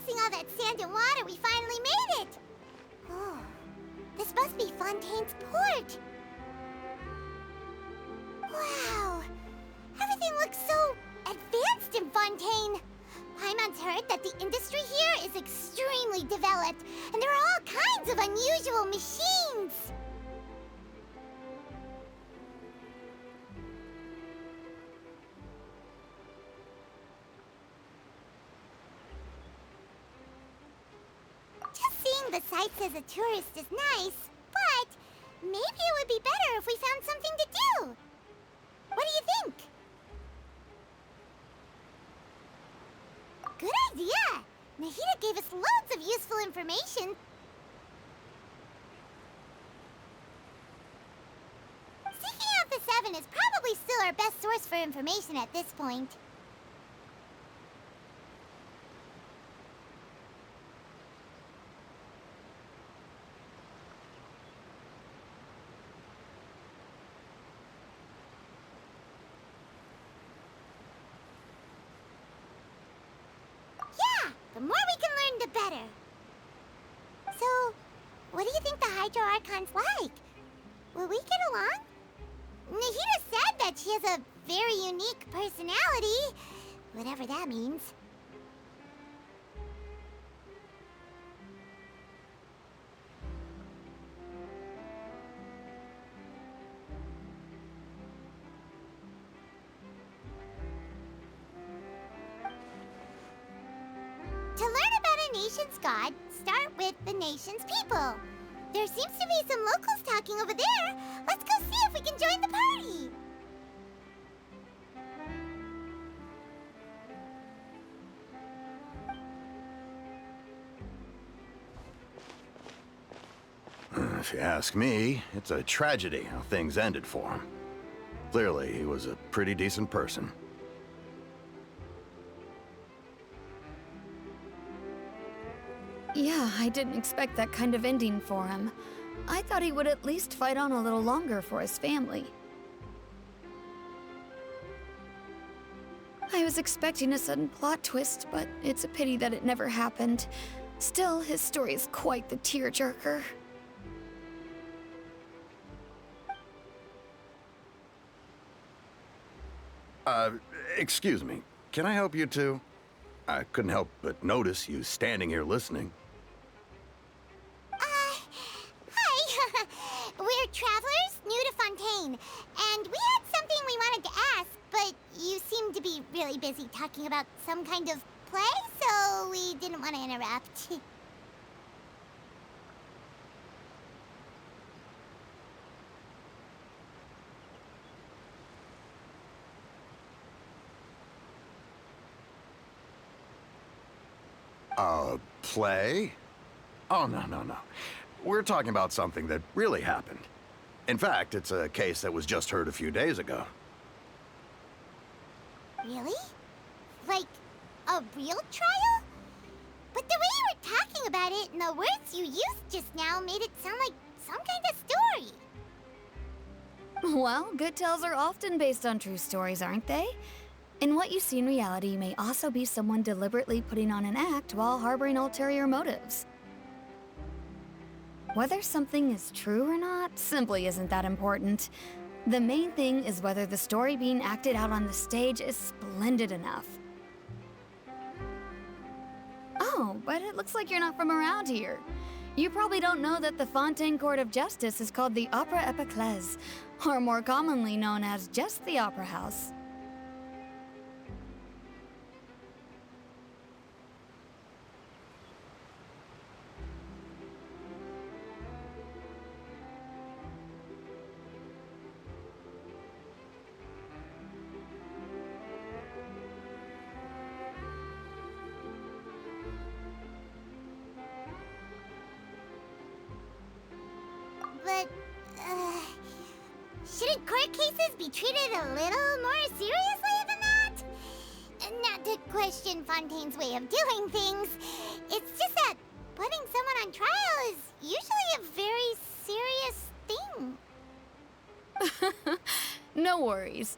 passing all that sand and water, we finally made it! Oh, this must be Fontaine's port. Wow, everything looks so advanced in Fontaine. Paimon's heard that the industry here is extremely developed, and there are all kinds of unusual machines. Just seeing the sights as a tourist is nice, but maybe it would be better if we found something to do. What do you think? Good idea! Nahida gave us loads of useful information. Seeking out the Seven is probably still our best source for information at this point. The more we can learn, the better. So, what do you think the Hydro Archon's like? Will we get along? Nahida said that she has a very unique personality, whatever that means. To learn about a nation's god, start with the nation's people. There seems to be some locals talking over there. Let's go see if we can join the party. If you ask me, it's a tragedy how things ended for him. Clearly, he was a pretty decent person. Yeah, I didn't expect that kind of ending for him. I thought he would at least fight on a little longer for his family. I was expecting a sudden plot twist, but it's a pity that it never happened. Still, his story is quite the tearjerker. Excuse me. Can I help you too? I couldn't help but notice you standing here listening. Hi. We're travelers new to Fontaine, and we had something we wanted to ask, but you seemed to be really busy talking about some kind of play, so we didn't want to interrupt. Play? Oh, no. We're talking about something that really happened. In fact, it's a case that was just heard a few days ago. Really? Like, a real trial? But the way you were talking about it and the words you used just now made it sound like some kind of story. Well, good tales are often based on true stories, aren't they? And what you see in reality may also be someone deliberately putting on an act while harboring ulterior motives. Whether something is true or not simply isn't that important. The main thing is whether the story being acted out on the stage is splendid enough. Oh, but it looks like you're not from around here. You probably don't know that the Fontaine Court of Justice is called the Opera Epiclese, or more commonly known as just the Opera House. But, shouldn't court cases be treated a little more seriously than that? Not to question Fontaine's way of doing things. It's just that putting someone on trial is usually a very serious thing. No worries.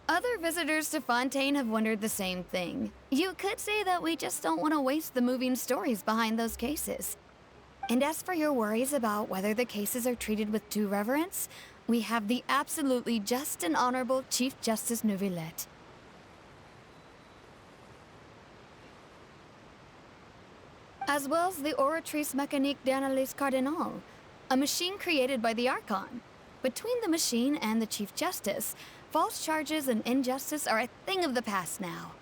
Other visitors to Fontaine have wondered the same thing. You could say that we just don't want to waste the moving stories behind those cases. And as for your worries about whether the cases are treated with due reverence, we have the absolutely just and honorable Chief Justice Neuvillette. As well as the Oratrice Mécanique d'Analyse Cardinal, a machine created by the Archon. Between the machine and the Chief Justice, false charges and injustice are a thing of the past now.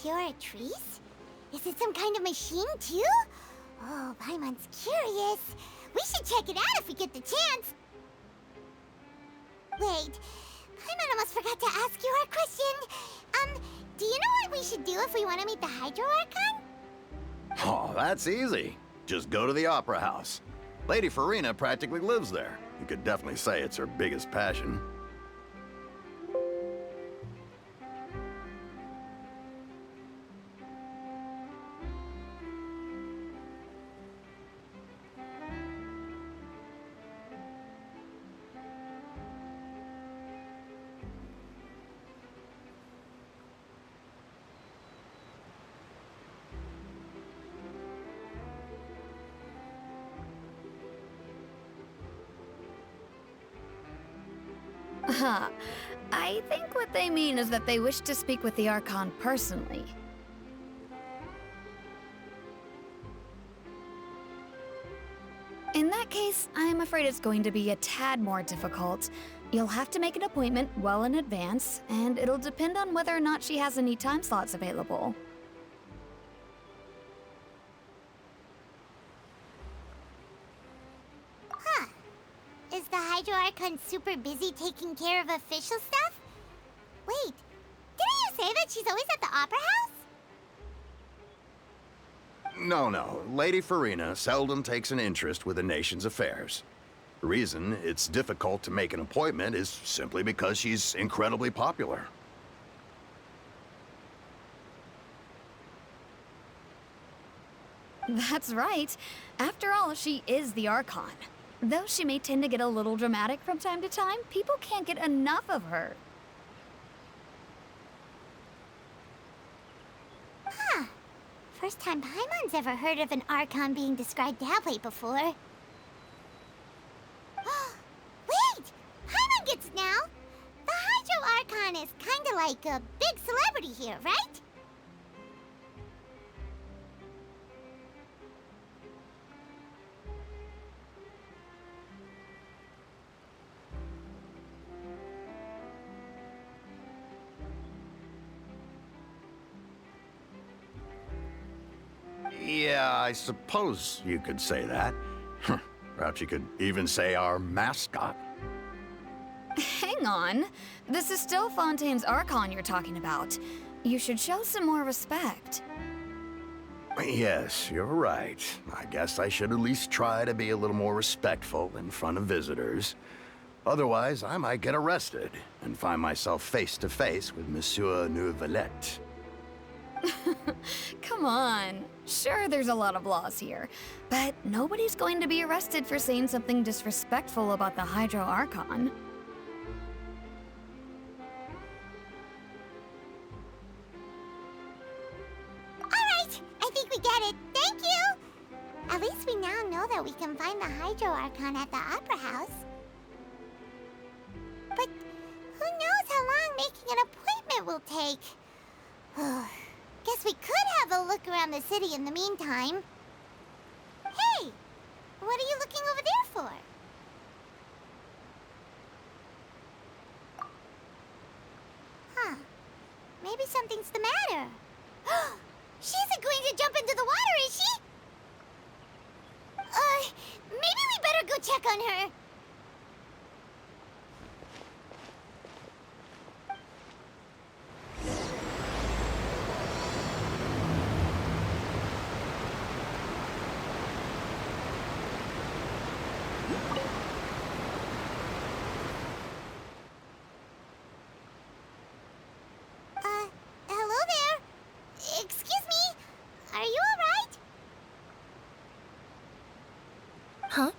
Oratrice? Is it some kind of machine, too? Oh, Paimon's curious. We should check it out if we get the chance. Wait, Paimon almost forgot to ask you our question. Do you know what we should do if we want to meet the Hydro Archon? Oh, that's easy. Just go to the Opera House. Lady Farina practically lives there. You could definitely say it's her biggest passion. I think what they mean is that they wish to speak with the Archon personally. In that case, I'm afraid it's going to be a tad more difficult. You'll have to make an appointment well in advance, and it'll depend on whether or not she has any time slots available. Is the Hydro Archon super busy taking care of official stuff? Wait, didn't you say that she's always at the Opera House? No. Lady Farina seldom takes an interest with the nation's affairs. The reason it's difficult to make an appointment is simply because she's incredibly popular. That's right. After all, she is the Archon. Though she may tend to get a little dramatic from time to time, people can't get enough of her. First time Paimon's ever heard of an Archon being described that way before. Wait! Paimon gets it now! The Hydro Archon is kinda like a big celebrity here, right? Yeah, I suppose you could say that. Perhaps you could even say our mascot. Hang on. This is still Fontaine's Archon you're talking about. You should show some more respect. Yes, you're right. I guess I should at least try to be a little more respectful in front of visitors. Otherwise, I might get arrested and find myself face to face with Monsieur Neuvillette. Come on. Sure, there's a lot of laws here, but nobody's going to be arrested for saying something disrespectful about the Hydro Archon. Alright, I think we get it. Thank you! At least we now know that we can find the Hydro Archon at the Opera House. But who knows how long making an appointment will take? Guess we could have a look around the city in the meantime. Hey! What are you looking over there for? Maybe something's the matter. She isn't going to jump into the water, is she? Maybe we better go check on her. Huh?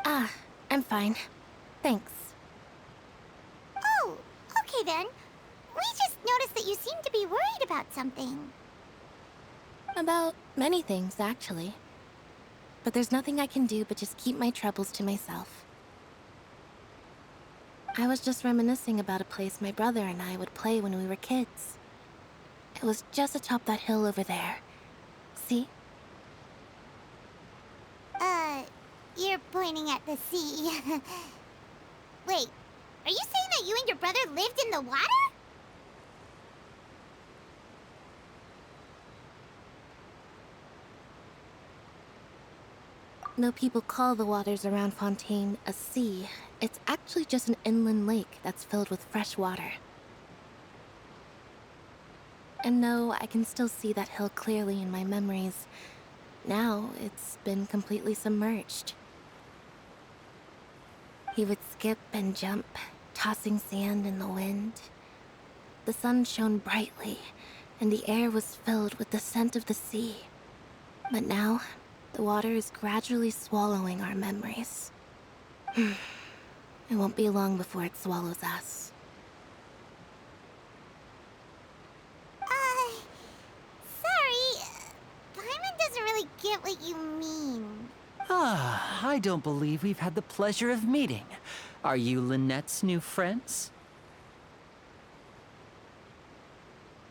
Ah, I'm fine. Thanks. Oh, okay then. We just noticed that you seem to be worried about something. About many things, actually. But there's nothing I can do but just keep my troubles to myself. I was just reminiscing about a place my brother and I would play when we were kids. It was just atop that hill over there. See? You're pointing at the sea. Wait, are you saying that you and your brother lived in the water? No people call the waters around Fontaine a sea. It's actually just an inland lake that's filled with fresh water. And no, I can still see that hill clearly in my memories. Now, it's been completely submerged. He would skip and jump, tossing sand in the wind. The sun shone brightly, and the air was filled with the scent of the sea. But now, the water is gradually swallowing our memories. It won't be long before it swallows us. Sorry. Paimon doesn't really get what you mean. Ah, I don't believe we've had the pleasure of meeting. Are you Lynette's new friends?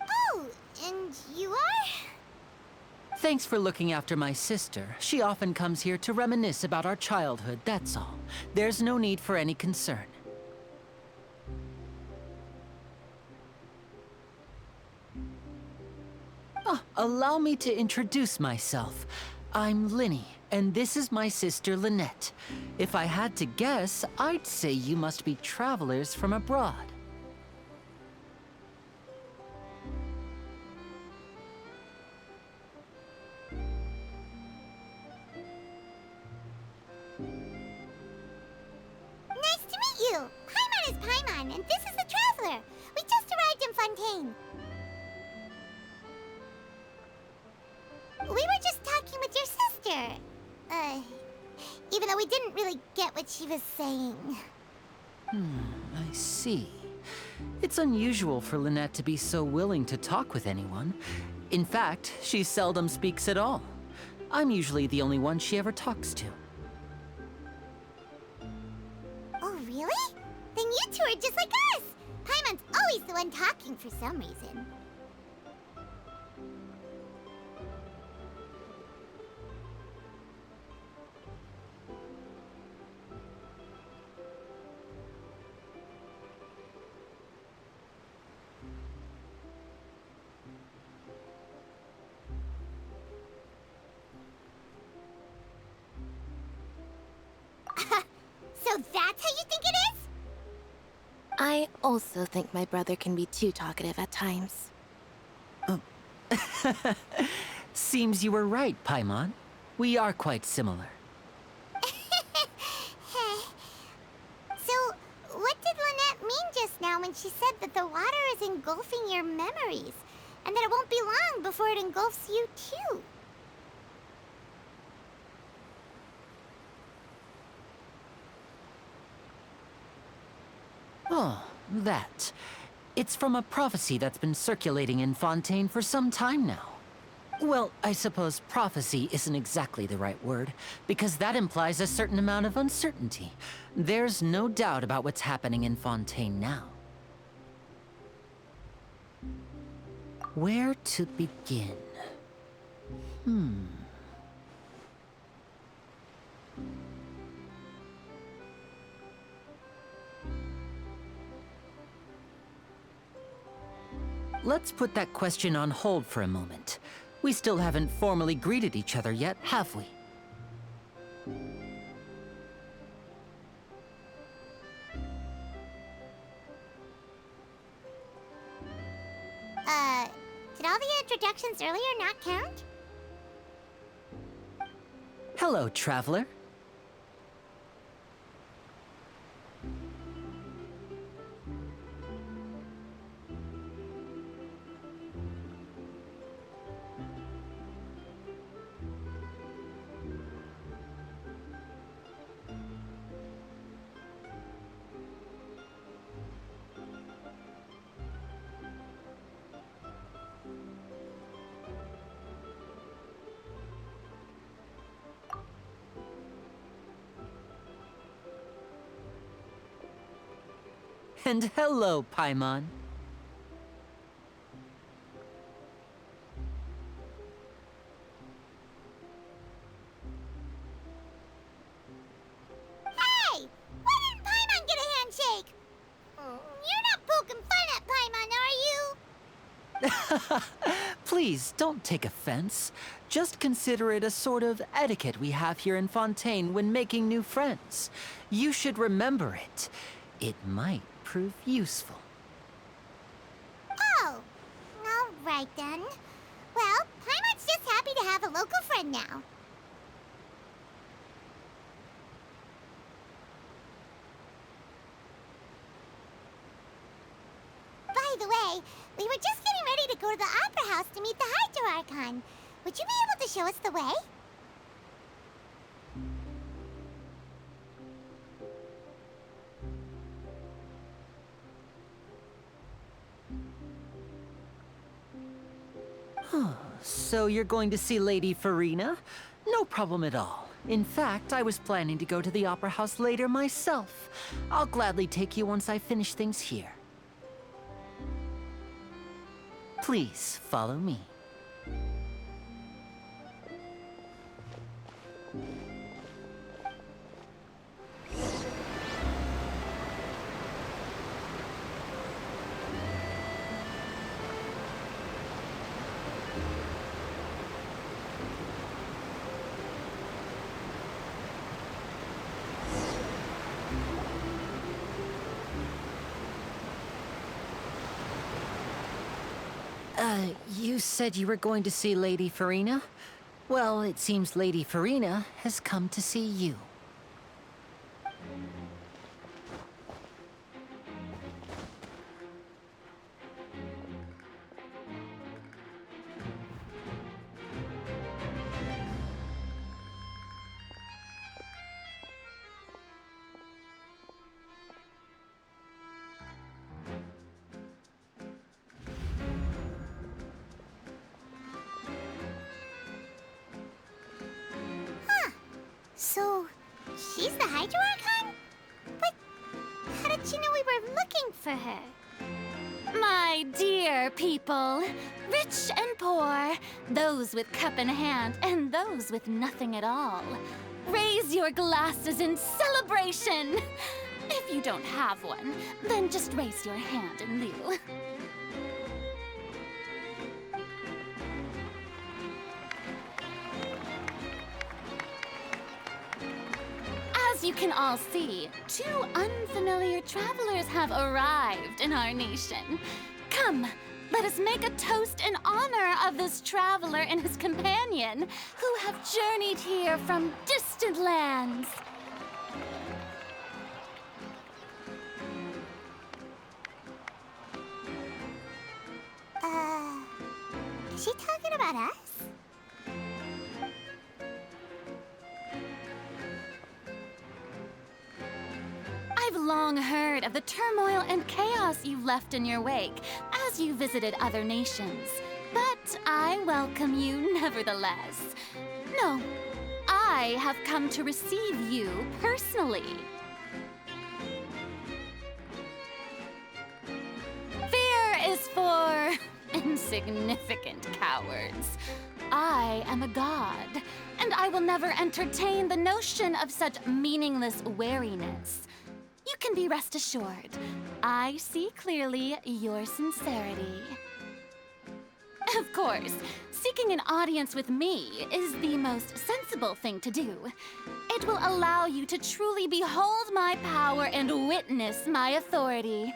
Oh, and you are? Thanks for looking after my sister. She often comes here to reminisce about our childhood, that's all. There's no need for any concern. Allow me to introduce myself. I'm Linny, and this is my sister Lynette. If I had to guess, I'd say you must be travelers from abroad. Nice to meet you. Paimon is Paimon, and this is the Traveler. We just arrived in Fontaine. We were just talking with your sister. Even though we didn't really get what she was saying. I see. It's unusual for Lynette to be so willing to talk with anyone. In fact, she seldom speaks at all. I'm usually the only one she ever talks to. Oh, really? Then you two are just like us. Paimon's always the one talking for some reason. So that's how you think it is? I also think my brother can be too talkative at times. Seems you were right, Paimon. We are quite similar. So, what did Lynette mean just now when she said that the water is engulfing your memories? And that it won't be long before it engulfs you too? Oh, that. It's from a prophecy that's been circulating in Fontaine for some time now. Well, I suppose prophecy isn't exactly the right word, because that implies a certain amount of uncertainty. There's no doubt about what's happening in Fontaine now. Where to begin? Let's put that question on hold for a moment. We still haven't formally greeted each other yet, have we? Did all the introductions earlier not count? Hello, traveler. And hello, Paimon. Hey! Why didn't Paimon get a handshake? You're not poking fun at Paimon, are you? Please, don't take offense. Just consider it a sort of etiquette we have here in Fontaine when making new friends. You should remember it. It might prove useful. Oh, all right then. Well, Paimon's just happy to have a local friend now. By the way, we were just getting ready to go to the Opera House to meet the Hydro Archon. Would you be able to show us the way? So you're going to see Lady Farina? No problem at all. In fact, I was planning to go to the Opera House later myself. I'll gladly take you once I finish things here. Please, follow me. You said you were going to see Lady Farina? Well, it seems Lady Farina has come to see you. So, she's the Hydro Archon? But how did she know we were looking for her? My dear people, rich and poor, those with cup in hand and those with nothing at all, raise your glasses in celebration! If you don't have one, then just raise your hand in lieu. As you can all see, two unfamiliar travelers have arrived in our nation. Come, let us make a toast in honor of this traveler and his companion who have journeyed here from distant lands. Is she talking about us? I've long heard of the turmoil and chaos you left in your wake as you visited other nations. But I welcome you nevertheless. No, I have come to receive you personally. Fear is for insignificant cowards. I am a god, and I will never entertain the notion of such meaningless wariness. You can be rest assured, I see clearly your sincerity. Of course, seeking an audience with me is the most sensible thing to do. It will allow you to truly behold my power and witness my authority.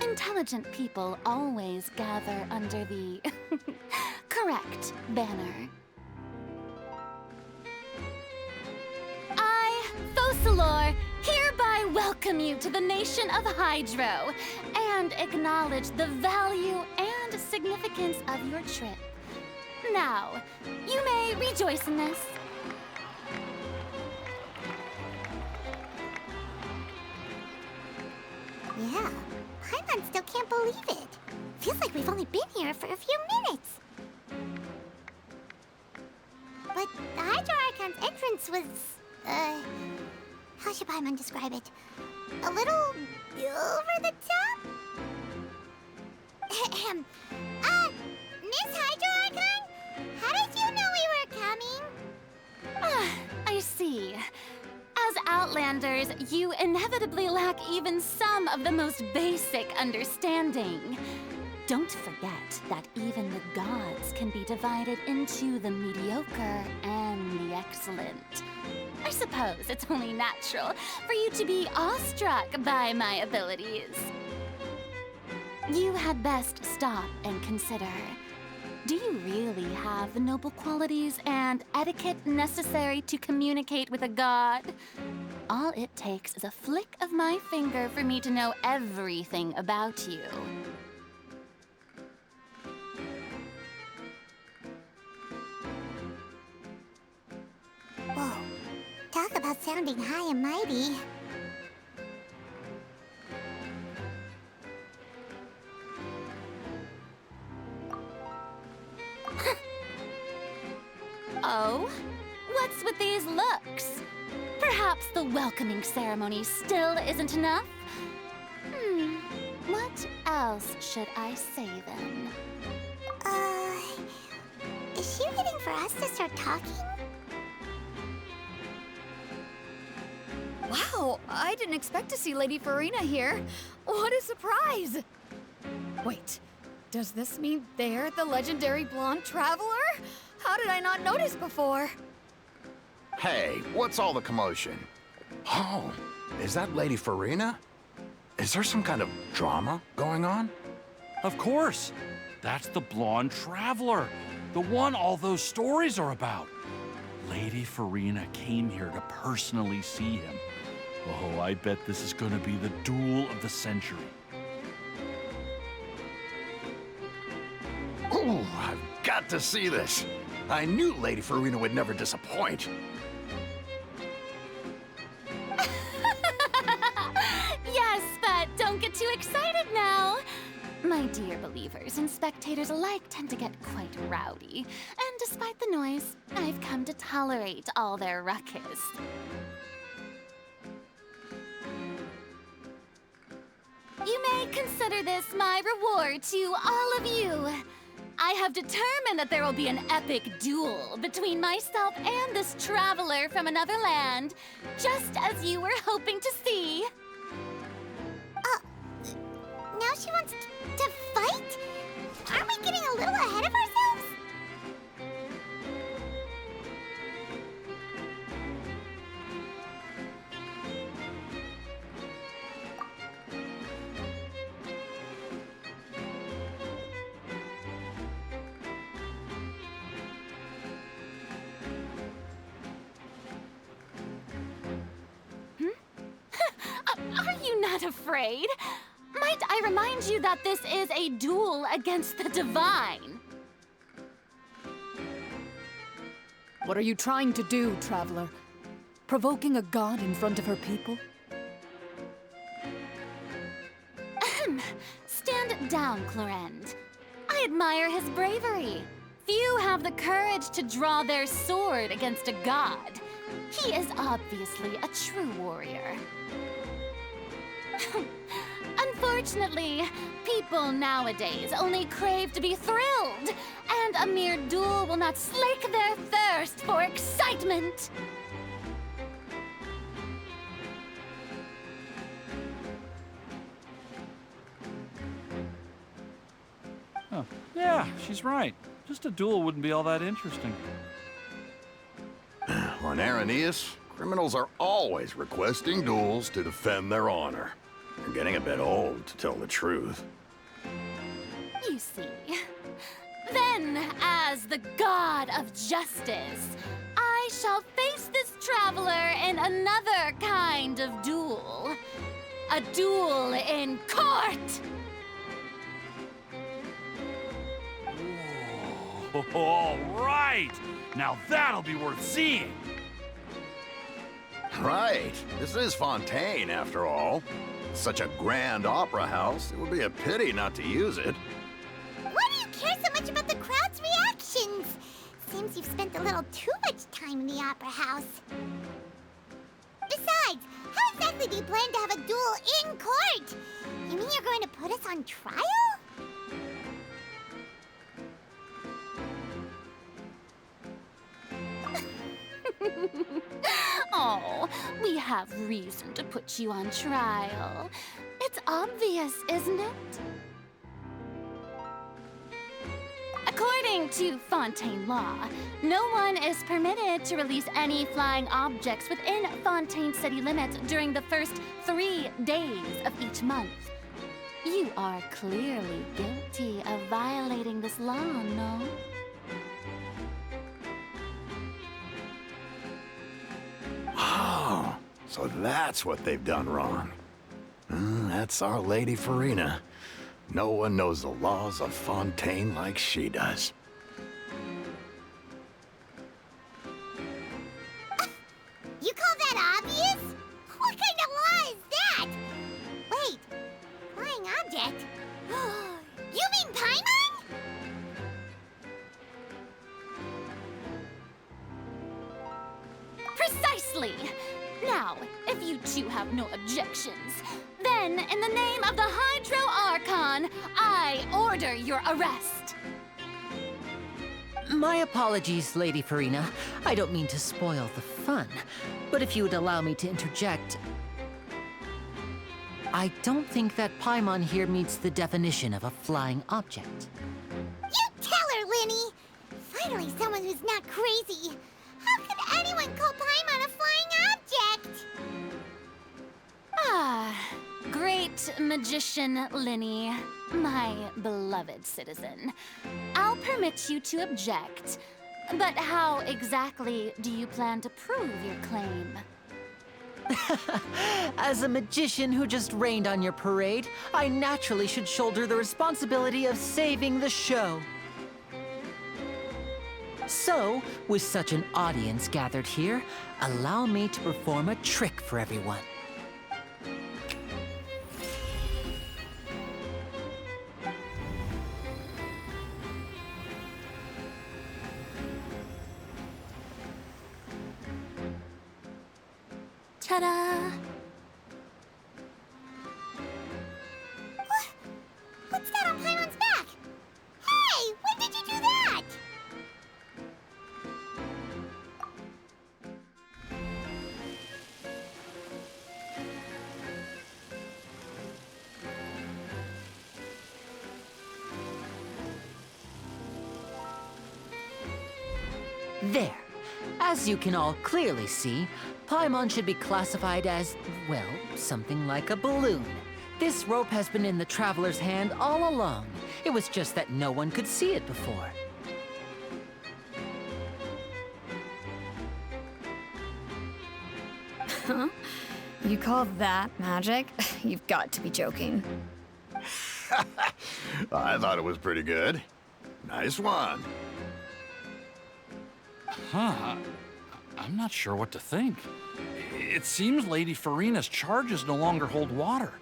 Intelligent people always gather under the correct banner. I, Focalor, hereby welcome you to the nation of Hydro and acknowledge the value and significance of your trip. Now, you may rejoice in this. Yeah, Paimon still can't believe it. Feels like we've only been here for a few minutes. But the Hydro Archon's entrance was, how should Paimon describe it? A little over the top? Miss Hydro Archon? How did you know we were coming? I see. As Outlanders, you inevitably lack even some of the most basic understanding. Don't forget that even the gods can be divided into the mediocre and the excellent. I suppose it's only natural for you to be awestruck by my abilities. You had best stop and consider. Do you really have the noble qualities and etiquette necessary to communicate with a god? All it takes is a flick of my finger for me to know everything about you. Whoa. Talk about sounding high and mighty. Oh? What's with these looks? Perhaps the welcoming ceremony still isn't enough? What else should I say then? Is she waiting for us to start talking? Wow, I didn't expect to see Lady Farina here. What a surprise! Wait, does this mean they're the legendary blonde traveler? How did I not notice before? Hey, what's all the commotion? Oh, is that Lady Farina? Is there some kind of drama going on? Of course. That's the blonde traveler. The one all those stories are about. Lady Farina came here to personally see him. Oh, I bet this is gonna be the duel of the century. Ooh, I've got to see this. I knew Lady Farina would never disappoint. Yes, but don't get too excited now. My dear believers and spectators alike tend to get quite rowdy. And despite the noise, I've come to tolerate all their ruckus. You may consider this my reward to all of you. I have determined that there will be an epic duel between myself and this traveler from another land, just as you were hoping to see. Now she wants to fight? Aren't we getting a little ahead of ourselves? Are you not afraid? Might I remind you that this is a duel against the divine? What are you trying to do, traveler? Provoking a god in front of her people? Stand down, Clorend. I admire his bravery. Few have the courage to draw their sword against a god. He is obviously a true warrior. Unfortunately, people nowadays only crave to be thrilled, and a mere duel will not slake their thirst for excitement. Oh, yeah, she's right. Just a duel wouldn't be all that interesting. On Aranias, criminals are always requesting duels to defend their honor. They're getting a bit old, to tell the truth. You see. Then, as the god of justice, I shall face this traveler in another kind of duel. A duel in court! Whoa. All right! Now that'll be worth seeing! Right. This is Fontaine, after all. Such a grand opera house, it would be a pity not to use it. Why do you care so much about the crowd's reactions? Seems you've spent a little too much time in the opera house. Besides, how exactly exactly do you plan to have a duel in court? You mean you're going to put us on trial? Oh, we have reason to put you on trial. It's obvious, isn't it? According to Fontaine law, no one is permitted to release any flying objects within Fontaine city limits during the first 3 days of each month. You are clearly guilty of violating this law, no? Oh, so that's what they've done wrong. That's our Lady Farina. No one knows the laws of Fontaine like she does. You call that obvious? What kind of law is that? Wait, flying object? You mean Paimon? Precisely! Now, if you two have no objections, then in the name of the Hydro Archon, I order your arrest. My apologies, Lady Farina. I don't mean to spoil the fun, but if you would allow me to interject, I don't think that Paimon here meets the definition of a flying object. You tell her, Linny! Finally, someone who's not crazy. How could anyone call Paimon a flying object? Ah, great magician Linny, my beloved citizen. I'll permit you to object, but how exactly do you plan to prove your claim? As a magician who just rained on your parade, I naturally should shoulder the responsibility of saving the show. So, with such an audience gathered here, allow me to perform a trick for everyone. Ta-da! What's that on Paimon's back? Hey, when did you do that? There. As you can all clearly see, Paimon should be classified as, well, something like a balloon. This rope has been in the Traveler's hand all along. It was just that no one could see it before. Huh? You call that magic? You've got to be joking. I thought it was pretty good. Nice one. Huh. I'm not sure what to think. It seems Lady Farina's charges no longer hold water.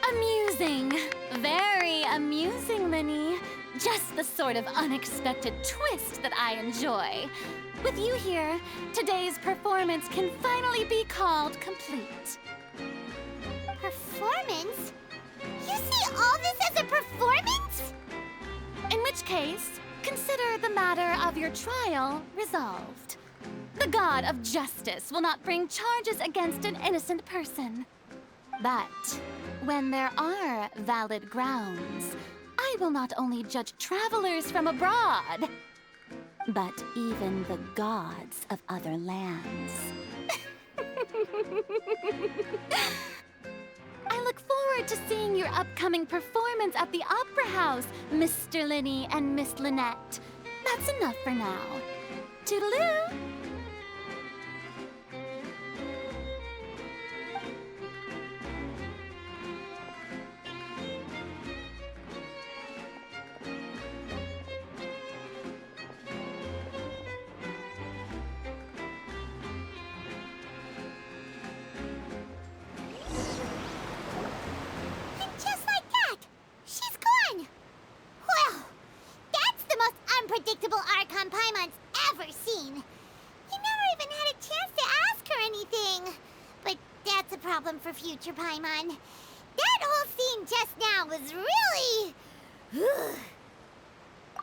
Amusing. Very amusing, Linny. Just the sort of unexpected twist that I enjoy. With you here, today's performance can finally be called complete. Performance? You see all this as a performance? In which case, consider the matter of your trial resolved. The god of justice will not bring charges against an innocent person. But when there are valid grounds, I will not only judge travelers from abroad, but even the gods of other lands. I look forward to seeing your upcoming performance at the Opera House, Mr. Linny and Miss Lynette. That's enough for now. Toodaloo! And just like problem for future Paimon. That whole scene just now was really...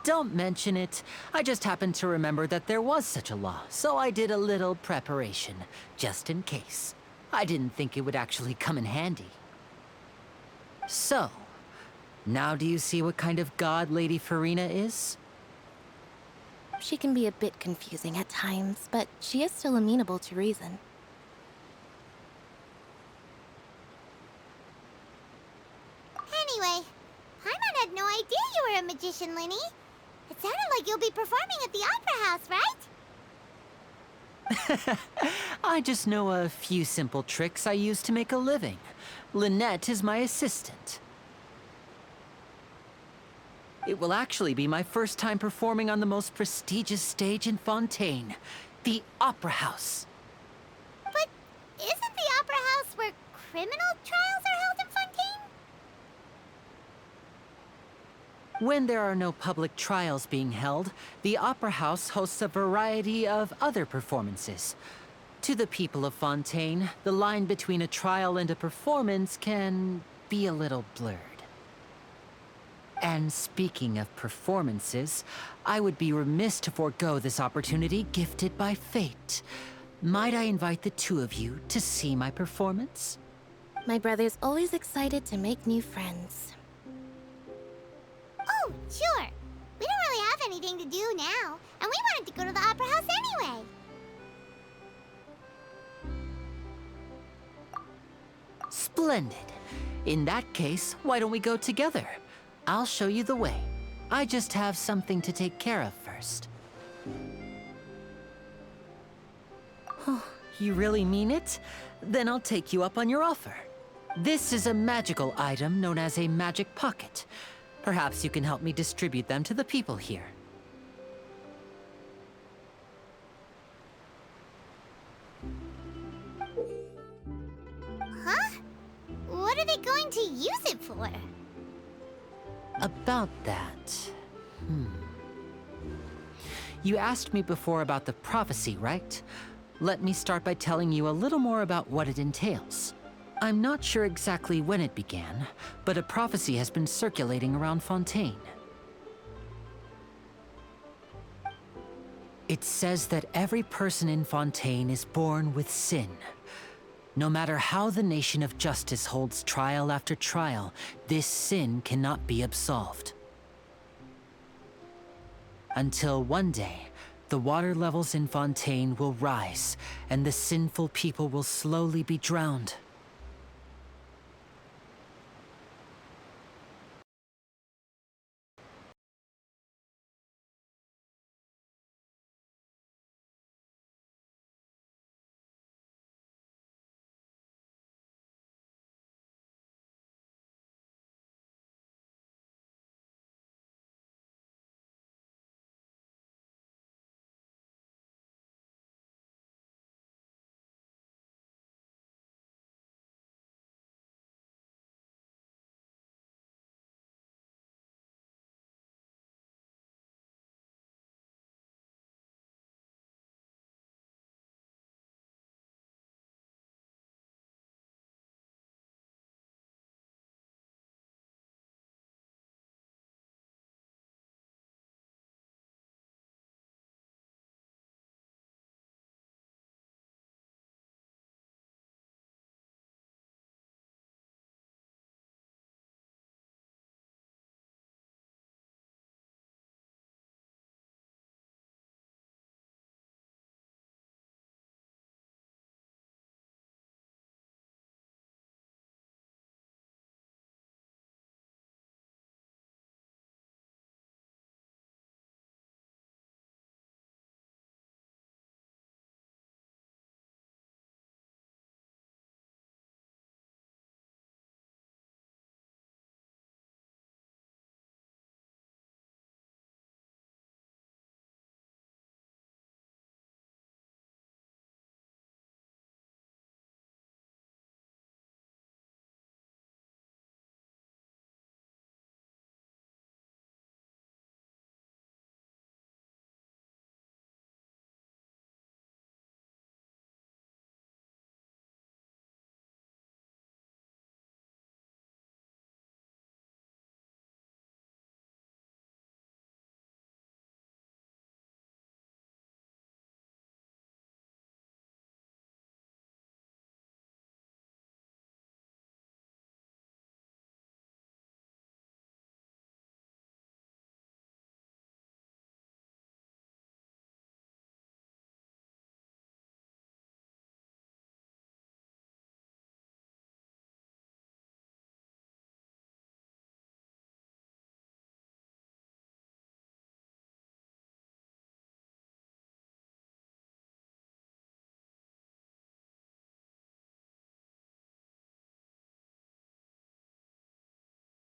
Don't mention it. I just happened to remember that there was such a law, so I did a little preparation, just in case. I didn't think it would actually come in handy. So, now do you see what kind of god Lady Farina is? She can be a bit confusing at times, but she is still amenable to reason. Anyway, Paimon had no idea you were a magician, Linny. It sounded like you'll be performing at the Opera House, right? I just know a few simple tricks I use to make a living. Lynette is my assistant. It will actually be my first time performing on the most prestigious stage in Fontaine, the Opera House. But isn't the Opera House where criminal trials are held in Fontaine? When there are no public trials being held, the Opera House hosts a variety of other performances. To the people of Fontaine, the line between a trial and a performance can be a little blurred. And speaking of performances, I would be remiss to forego this opportunity gifted by fate. Might I invite the two of you to see my performance? My brother's always excited to make new friends. Oh, sure. We don't really have anything to do now, and we wanted to go to the Opera House anyway. Splendid. In that case, why don't we go together? I'll show you the way. I just have something to take care of first. Oh, you really mean it? Then I'll take you up on your offer. This is a magical item known as a magic pocket. Perhaps you can help me distribute them to the people here. Huh? What are they going to use it for? About that... You asked me before about the prophecy, right? Let me start by telling you a little more about what it entails. I'm not sure exactly when it began, but a prophecy has been circulating around Fontaine. It says that every person in Fontaine is born with sin. No matter how the nation of justice holds trial after trial, this sin cannot be absolved. Until one day, the water levels in Fontaine will rise, and the sinful people will slowly be drowned.